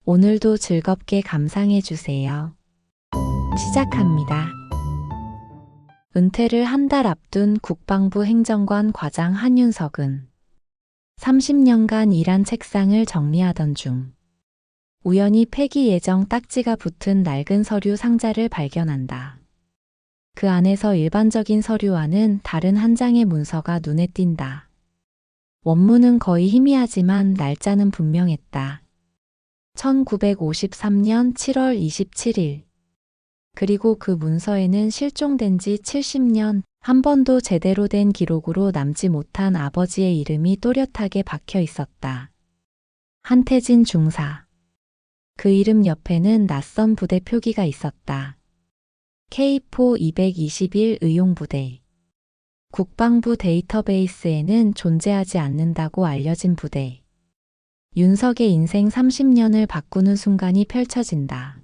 오늘도 즐겁게 감상해 주세요. 시작합니다. 은퇴를 한 달 앞둔 국방부 행정관 과장 한윤석은 30년간 일한 책상을 정리하던 중 우연히 폐기 예정 딱지가 붙은 낡은 서류 상자를 발견한다. 그 안에서 일반적인 서류와는 다른 한 장의 문서가 눈에 띈다. 원문은 거의 희미하지만 날짜는 분명했다. 1953년 7월 27일. 그리고 그 문서에는 실종된 지 70년, 한 번도 제대로 된 기록으로 남지 못한 아버지의 이름이 또렷하게 박혀 있었다. 한태진 중사. 그 이름 옆에는 낯선 부대 표기가 있었다. K4 221 의용부대. 국방부 데이터베이스에는 존재하지 않는다고 알려진 부대. 윤석의 인생 30년을 바꾸는 순간이 펼쳐진다.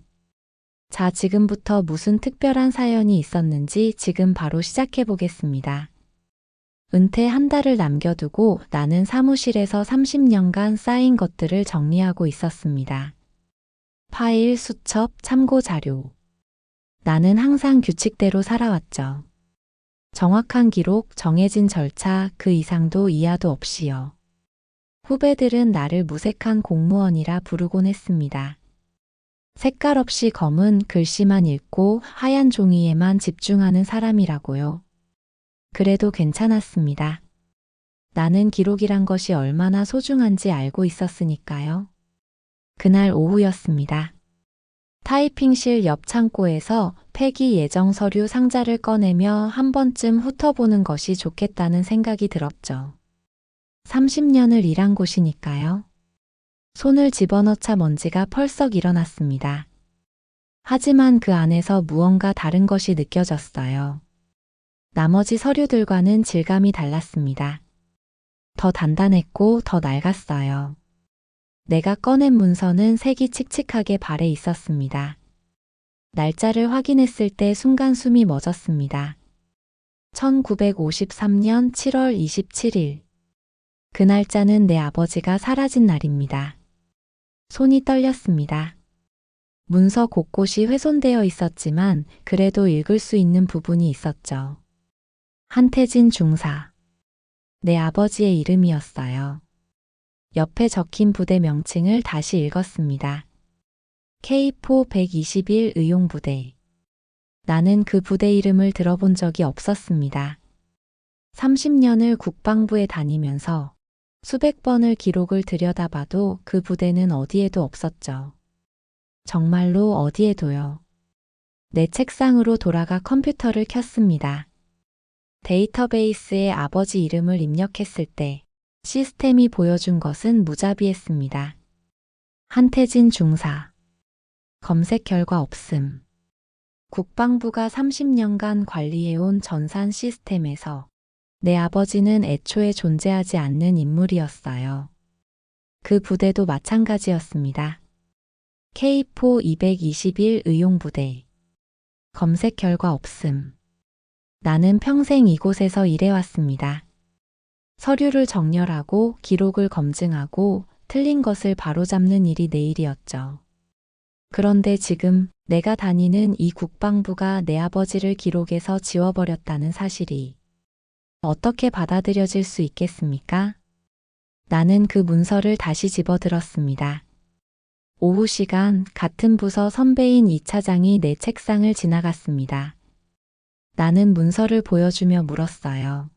자, 지금부터 무슨 특별한 사연이 있었는지 지금 바로 시작해 보겠습니다. 은퇴 한 달을 남겨두고 나는 사무실에서 30년간 쌓인 것들을 정리하고 있었습니다. 파일, 수첩, 참고 자료. 나는 항상 규칙대로 살아왔죠. 정확한 기록, 정해진 절차, 그 이상도 이하도 없이요. 후배들은 나를 무색한 공무원이라 부르곤 했습니다. 색깔 없이 검은 글씨만 읽고 하얀 종이에만 집중하는 사람이라고요. 그래도 괜찮았습니다. 나는 기록이란 것이 얼마나 소중한지 알고 있었으니까요. 그날 오후였습니다. 타이핑실 옆 창고에서 폐기 예정 서류 상자를 꺼내며 한 번쯤 훑어보는 것이 좋겠다는 생각이 들었죠. 30년을 일한 곳이니까요. 손을 집어넣자 먼지가 펄썩 일어났습니다. 하지만 그 안에서 무언가 다른 것이 느껴졌어요. 나머지 서류들과는 질감이 달랐습니다. 더 단단했고 더 낡았어요. 내가 꺼낸 문서는 색이 칙칙하게 발해 있었습니다. 날짜를 확인했을 때 순간 숨이 멎었습니다. 1953년 7월 27일. 그 날짜는 내 아버지가 사라진 날입니다. 손이 떨렸습니다. 문서 곳곳이 훼손되어 있었지만 그래도 읽을 수 있는 부분이 있었죠. 한태진 중사. 내 아버지의 이름이었어요. 옆에 적힌 부대 명칭을 다시 읽었습니다. K4 121 의용부대. 나는 그 부대 이름을 들어본 적이 없었습니다. 30년을 국방부에 다니면서 수백 번을 기록을 들여다봐도 그 부대는 어디에도 없었죠. 정말로 어디에도요. 내 책상으로 돌아가 컴퓨터를 켰습니다. 데이터베이스에 아버지 이름을 입력했을 때 시스템이 보여준 것은 무자비했습니다. 한태진 중사. 검색 결과 없음. 국방부가 30년간 관리해온 전산 시스템에서 내 아버지는 애초에 존재하지 않는 인물이었어요. 그 부대도 마찬가지였습니다. K4 221 의용부대. 검색 결과 없음. 나는 평생 이곳에서 일해왔습니다. 서류를 정렬하고 기록을 검증하고 틀린 것을 바로잡는 일이 내 일이었죠. 그런데 지금 내가 다니는 이 국방부가 내 아버지를 기록에서 지워버렸다는 사실이 어떻게 받아들여질 수 있겠습니까? 나는 그 문서를 다시 집어들었습니다. 오후 시간 같은 부서 선배인 이 차장이 내 책상을 지나갔습니다. 나는 문서를 보여주며 물었어요.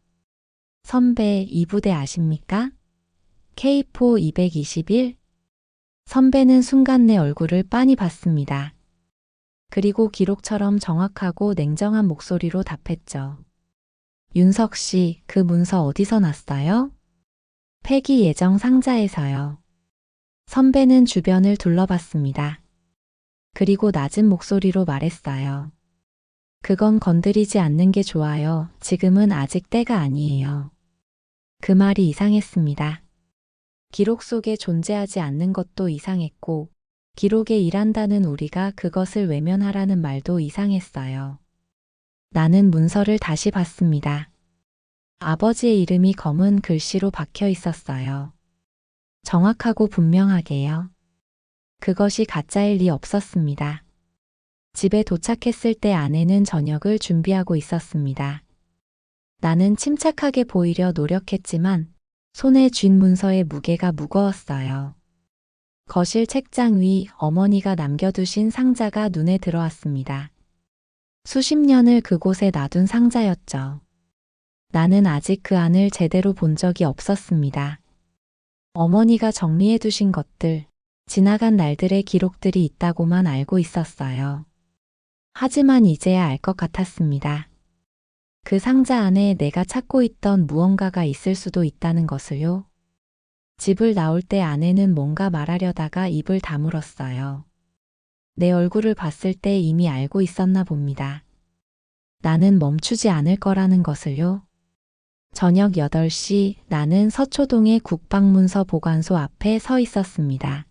선배, 이 부대 아십니까? K4 221? 선배는 순간 내 얼굴을 빤히 봤습니다. 그리고 기록처럼 정확하고 냉정한 목소리로 답했죠. 윤석 씨, 그 문서 어디서 났어요? 폐기 예정 상자에서요. 선배는 주변을 둘러봤습니다. 그리고 낮은 목소리로 말했어요. 그건 건드리지 않는 게 좋아요. 지금은 아직 때가 아니에요. 그 말이 이상했습니다. 기록 속에 존재하지 않는 것도 이상했고, 기록에 일한다는 우리가 그것을 외면하라는 말도 이상했어요. 나는 문서를 다시 봤습니다. 아버지의 이름이 검은 글씨로 박혀 있었어요. 정확하고 분명하게요. 그것이 가짜일 리 없었습니다. 집에 도착했을 때 아내는 저녁을 준비하고 있었습니다. 나는 침착하게 보이려 노력했지만 손에 쥔 문서의 무게가 무거웠어요. 거실 책장 위 어머니가 남겨두신 상자가 눈에 들어왔습니다. 수십 년을 그곳에 놔둔 상자였죠. 나는 아직 그 안을 제대로 본 적이 없었습니다. 어머니가 정리해 두신 것들, 지나간 날들의 기록들이 있다고만 알고 있었어요. 하지만 이제야 알 것 같았습니다. 그 상자 안에 내가 찾고 있던 무언가가 있을 수도 있다는 것을요. 집을 나올 때 아내는 뭔가 말하려다가 입을 다물었어요. 내 얼굴을 봤을 때 이미 알고 있었나 봅니다. 나는 멈추지 않을 거라는 것을요. 저녁 8시 나는 서초동의 국방문서 보관소 앞에 서 있었습니다.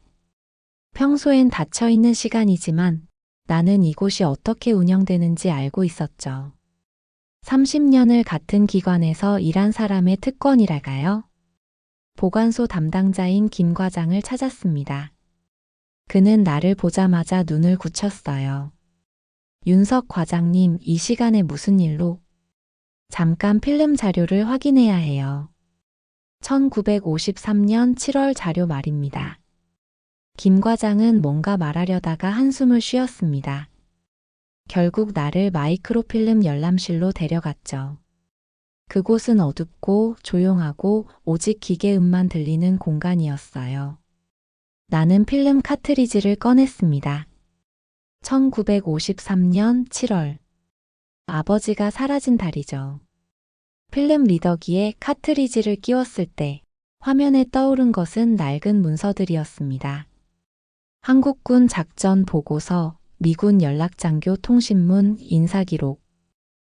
평소엔 닫혀있는 시간이지만 나는 이곳이 어떻게 운영되는지 알고 있었죠. 30년을 같은 기관에서 일한 사람의 특권이랄까요? 보관소 담당자인 김 과장을 찾았습니다. 그는 나를 보자마자 눈을 굳혔어요. 윤석 과장님, 이 시간에 무슨 일로? 잠깐 필름 자료를 확인해야 해요. 1953년 7월 자료 말입니다. 김 과장은 뭔가 말하려다가 한숨을 쉬었습니다. 결국 나를 마이크로필름 열람실로 데려갔죠. 그곳은 어둡고 조용하고 오직 기계음만 들리는 공간이었어요. 나는 필름 카트리지를 꺼냈습니다. 1953년 7월. 아버지가 사라진 달이죠. 필름 리더기에 카트리지를 끼웠을 때 화면에 떠오른 것은 낡은 문서들이었습니다. 한국군 작전 보고서, 미군 연락장교 통신문, 인사기록.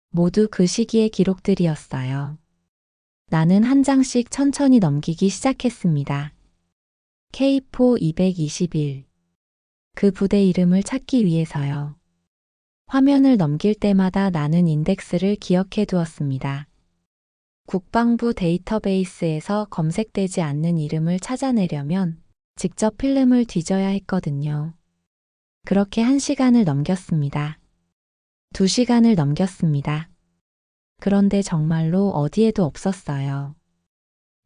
모두 그 시기의 기록들이었어요. 나는 한 장씩 천천히 넘기기 시작했습니다. K4 221. 그 부대 이름을 찾기 위해서요. 화면을 넘길 때마다 나는 인덱스를 기억해 두었습니다. 국방부 데이터베이스에서 검색되지 않는 이름을 찾아내려면 직접 필름을 뒤져야 했거든요. 그렇게 1시간을 넘겼습니다. 2시간을 넘겼습니다. 그런데 정말로 어디에도 없었어요.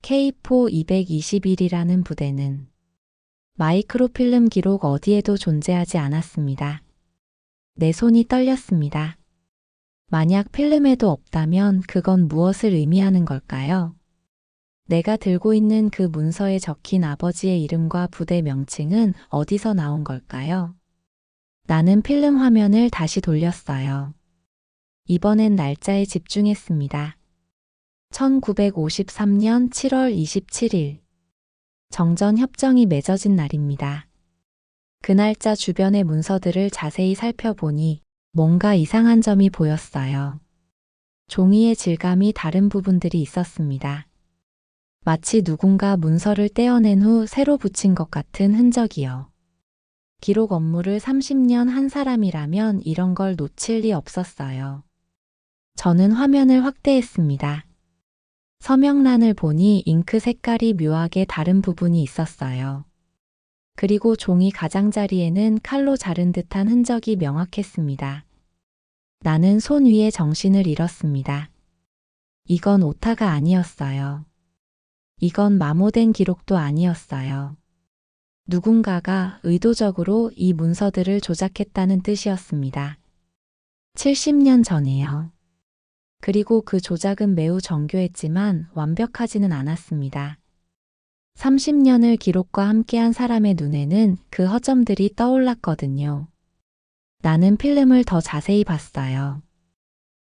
K4 221이라는 부대는 마이크로필름 기록 어디에도 존재하지 않았습니다. 내 손이 떨렸습니다. 만약 필름에도 없다면 그건 무엇을 의미하는 걸까요? 내가 들고 있는 그 문서에 적힌 아버지의 이름과 부대 명칭은 어디서 나온 걸까요? 나는 필름 화면을 다시 돌렸어요. 이번엔 날짜에 집중했습니다. 1953년 7월 27일. 정전협정이 맺어진 날입니다. 그 날짜 주변의 문서들을 자세히 살펴보니 뭔가 이상한 점이 보였어요. 종이의 질감이 다른 부분들이 있었습니다. 마치 누군가 문서를 떼어낸 후 새로 붙인 것 같은 흔적이요. 기록 업무를 30년 한 사람이라면 이런 걸 놓칠 리 없었어요. 저는 화면을 확대했습니다. 서명란을 보니 잉크 색깔이 묘하게 다른 부분이 있었어요. 그리고 종이 가장자리에는 칼로 자른 듯한 흔적이 명확했습니다. 나는 손 위에 정신을 잃었습니다. 이건 오타가 아니었어요. 이건 마모된 기록도 아니었어요. 누군가가 의도적으로 이 문서들을 조작했다는 뜻이었습니다. 70년 전에요. 그리고 그 조작은 매우 정교했지만 완벽하지는 않았습니다. 30년을 기록과 함께한 사람의 눈에는 그 허점들이 떠올랐거든요. 나는 필름을 더 자세히 봤어요.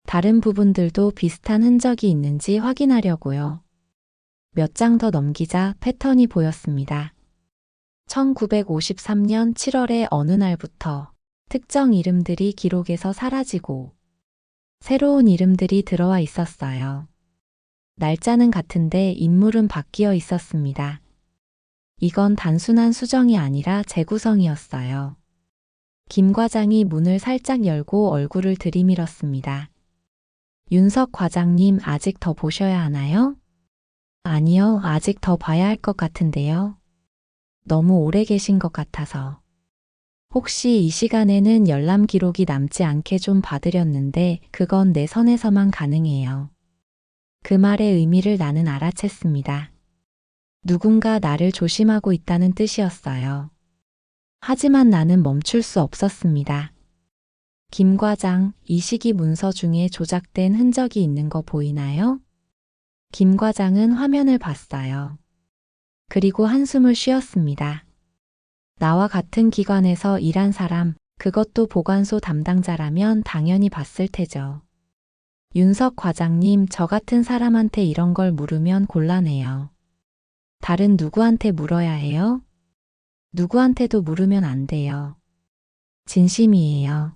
다른 부분들도 비슷한 흔적이 있는지 확인하려고요. 몇 장 더 넘기자 패턴이 보였습니다. 1953년 7월의 어느 날부터 특정 이름들이 기록에서 사라지고 새로운 이름들이 들어와 있었어요. 날짜는 같은데 인물은 바뀌어 있었습니다. 이건 단순한 수정이 아니라 재구성이었어요. 김 과장이 문을 살짝 열고 얼굴을 들이밀었습니다. 윤석 과장님, 아직 더 보셔야 하나요? 아니요, 아직 더 봐야 할 것 같은데요. 너무 오래 계신 것 같아서. 혹시 이 시간에는 열람 기록이 남지 않게 좀 봐드렸는데 그건 내 선에서만 가능해요. 그 말의 의미를 나는 알아챘습니다. 누군가 나를 조심하고 있다는 뜻이었어요. 하지만 나는 멈출 수 없었습니다. 김 과장, 이 시기 문서 중에 조작된 흔적이 있는 거 보이나요? 김 과장은 화면을 봤어요. 그리고 한숨을 쉬었습니다. 나와 같은 기관에서 일한 사람, 그것도 보관소 담당자라면 당연히 봤을 테죠. 윤석 과장님, 저 같은 사람한테 이런 걸 물으면 곤란해요. 다른 누구한테 물어야 해요? 누구한테도 물으면 안 돼요. 진심이에요.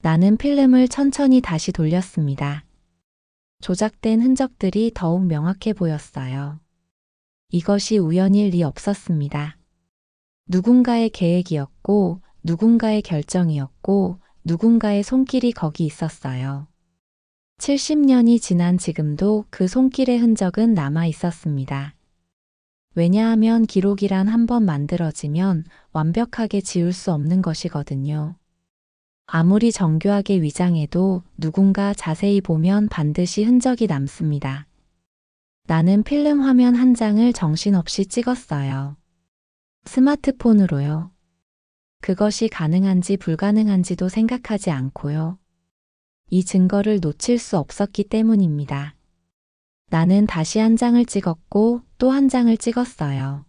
나는 필름을 천천히 다시 돌렸습니다. 조작된 흔적들이 더욱 명확해 보였어요. 이것이 우연일 리 없었습니다. 누군가의 계획이었고, 누군가의 결정이었고, 누군가의 손길이 거기 있었어요. 70년이 지난 지금도 그 손길의 흔적은 남아 있었습니다. 왜냐하면 기록이란 한번 만들어지면 완벽하게 지울 수 없는 것이거든요. 아무리 정교하게 위장해도 누군가 자세히 보면 반드시 흔적이 남습니다. 나는 필름 화면 한 장을 정신없이 찍었어요. 스마트폰으로요. 그것이 가능한지 불가능한지도 생각하지 않고요. 이 증거를 놓칠 수 없었기 때문입니다. 나는 다시 한 장을 찍었고 또 한 장을 찍었어요.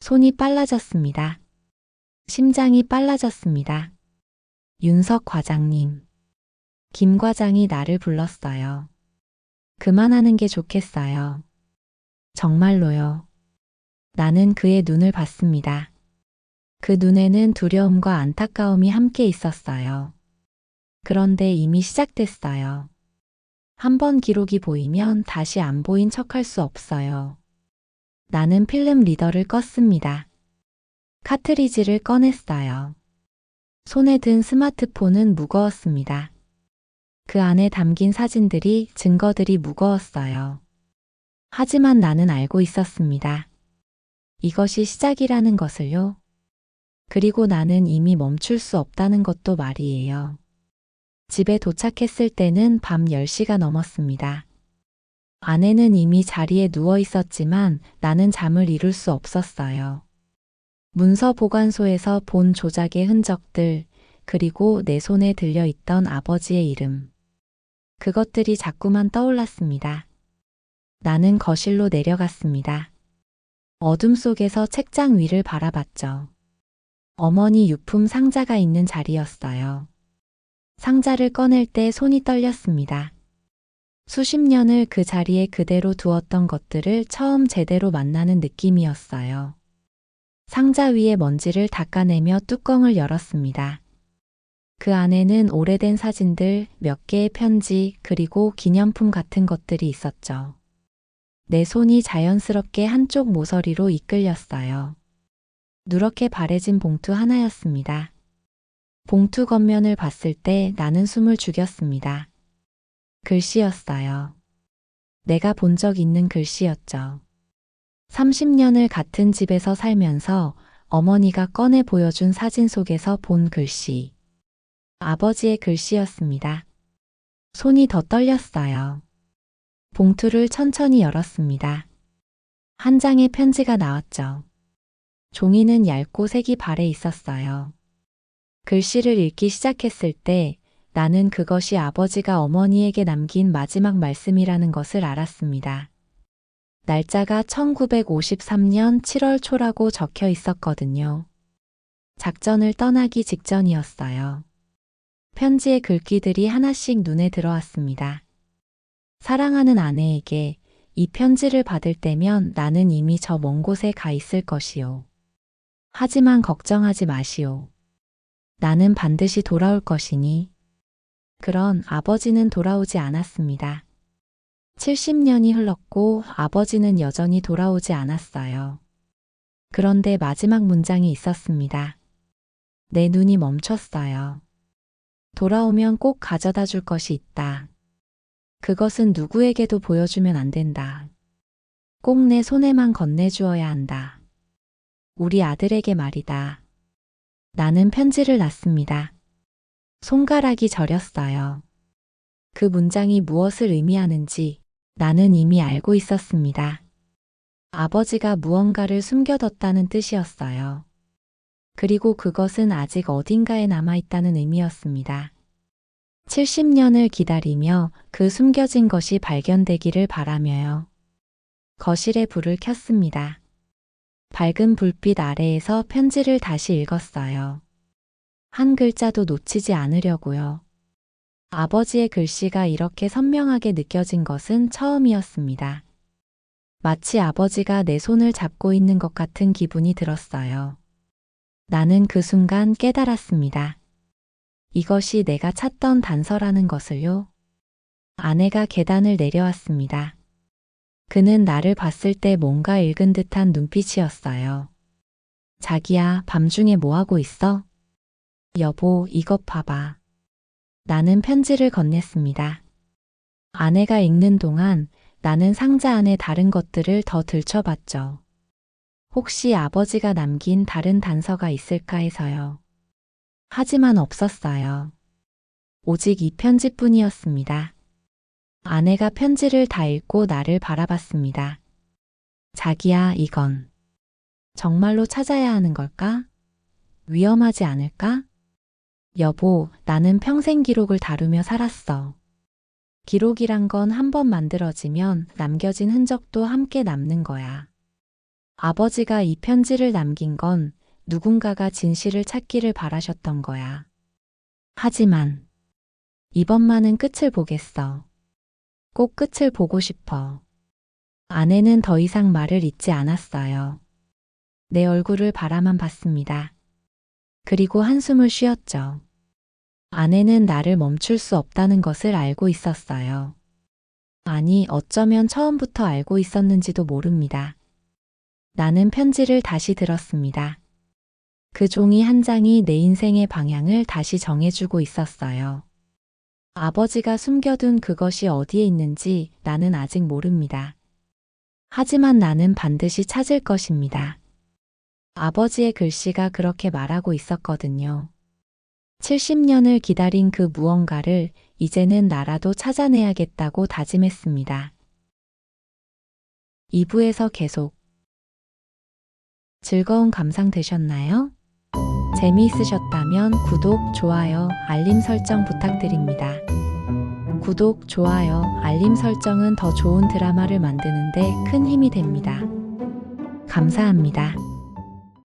손이 빨라졌습니다. 심장이 빨라졌습니다. 윤석 과장님. 김 과장이 나를 불렀어요. 그만하는 게 좋겠어요. 정말로요. 나는 그의 눈을 봤습니다. 그 눈에는 두려움과 안타까움이 함께 있었어요. 그런데 이미 시작됐어요. 한 번 기록이 보이면 다시 안 보인 척할 수 없어요. 나는 필름 리더를 껐습니다. 카트리지를 꺼냈어요. 손에 든 스마트폰은 무거웠습니다. 그 안에 담긴 사진들이, 증거들이 무거웠어요. 하지만 나는 알고 있었습니다. 이것이 시작이라는 것을요. 그리고 나는 이미 멈출 수 없다는 것도 말이에요. 집에 도착했을 때는 밤 10시가 넘었습니다. 아내는 이미 자리에 누워 있었지만 나는 잠을 이룰 수 없었어요. 문서 보관소에서 본 조작의 흔적들, 그리고 내 손에 들려있던 아버지의 이름. 그것들이 자꾸만 떠올랐습니다. 나는 거실로 내려갔습니다. 어둠 속에서 책장 위를 바라봤죠. 어머니 유품 상자가 있는 자리였어요. 상자를 꺼낼 때 손이 떨렸습니다. 수십 년을 그 자리에 그대로 두었던 것들을 처음 제대로 만나는 느낌이었어요. 상자 위에 먼지를 닦아내며 뚜껑을 열었습니다. 그 안에는 오래된 사진들, 몇 개의 편지, 그리고 기념품 같은 것들이 있었죠. 내 손이 자연스럽게 한쪽 모서리로 이끌렸어요. 누렇게 바래진 봉투 하나였습니다. 봉투 겉면을 봤을 때 나는 숨을 죽였습니다. 글씨였어요. 내가 본 적 있는 글씨였죠. 30년을 같은 집에서 살면서 어머니가 꺼내 보여준 사진 속에서 본 글씨. 아버지의 글씨였습니다. 손이 더 떨렸어요. 봉투를 천천히 열었습니다. 한 장의 편지가 나왔죠. 종이는 얇고 색이 발해 있었어요. 글씨를 읽기 시작했을 때 나는 그것이 아버지가 어머니에게 남긴 마지막 말씀이라는 것을 알았습니다. 날짜가 1953년 7월 초라고 적혀 있었거든요. 작전을 떠나기 직전이었어요. 편지의 글귀들이 하나씩 눈에 들어왔습니다. 사랑하는 아내에게 이 편지를 받을 때면 나는 이미 저 먼 곳에 가 있을 것이요. 하지만 걱정하지 마시오. 나는 반드시 돌아올 것이니. 그런 아버지는 돌아오지 않았습니다. 70년이 흘렀고 아버지는 여전히 돌아오지 않았어요. 그런데 마지막 문장이 있었습니다. 내 눈이 멈췄어요. 돌아오면 꼭 가져다 줄 것이 있다. 그것은 누구에게도 보여주면 안 된다. 꼭 내 손에만 건네주어야 한다. 우리 아들에게 말이다. 나는 편지를 놨습니다. 손가락이 저렸어요. 그 문장이 무엇을 의미하는지 나는 이미 알고 있었습니다. 아버지가 무언가를 숨겨뒀다는 뜻이었어요. 그리고 그것은 아직 어딘가에 남아있다는 의미였습니다. 70년을 기다리며 그 숨겨진 것이 발견되기를 바라며요. 거실에 불을 켰습니다. 밝은 불빛 아래에서 편지를 다시 읽었어요. 한 글자도 놓치지 않으려고요. 아버지의 글씨가 이렇게 선명하게 느껴진 것은 처음이었습니다. 마치 아버지가 내 손을 잡고 있는 것 같은 기분이 들었어요. 나는 그 순간 깨달았습니다. 이것이 내가 찾던 단서라는 것을요. 아내가 계단을 내려왔습니다. 그는 나를 봤을 때 뭔가 읽은 듯한 눈빛이었어요. 자기야, 밤중에 뭐 하고 있어? 여보, 이것 봐봐. 나는 편지를 건넸습니다. 아내가 읽는 동안 나는 상자 안에 다른 것들을 더 들춰봤죠. 혹시 아버지가 남긴 다른 단서가 있을까 해서요. 하지만 없었어요. 오직 이 편지뿐이었습니다. 아내가 편지를 다 읽고 나를 바라봤습니다. 자기야, 이건 정말로 찾아야 하는 걸까? 위험하지 않을까? 여보, 나는 평생 기록을 다루며 살았어. 기록이란 건 한 번 만들어지면 남겨진 흔적도 함께 남는 거야. 아버지가 이 편지를 남긴 건 누군가가 진실을 찾기를 바라셨던 거야. 하지만 이번만은 끝을 보겠어. 꼭 끝을 보고 싶어. 아내는 더 이상 말을 잇지 않았어요. 내 얼굴을 바라만 봤습니다. 그리고 한숨을 쉬었죠. 아내는 나를 멈출 수 없다는 것을 알고 있었어요. 아니, 어쩌면 처음부터 알고 있었는지도 모릅니다. 나는 편지를 다시 들었습니다. 그 종이 한 장이 내 인생의 방향을 다시 정해주고 있었어요. 아버지가 숨겨둔 그것이 어디에 있는지 나는 아직 모릅니다. 하지만 나는 반드시 찾을 것입니다. 아버지의 글씨가 그렇게 말하고 있었거든요. 70년을 기다린 그 무언가를 이제는 나라도 찾아내야겠다고 다짐했습니다. 2부에서 계속. 즐거운 감상 되셨나요? 재미있으셨다면 구독, 좋아요, 알림 설정 부탁드립니다. 구독, 좋아요, 알림 설정은 더 좋은 드라마를 만드는데 큰 힘이 됩니다. 감사합니다.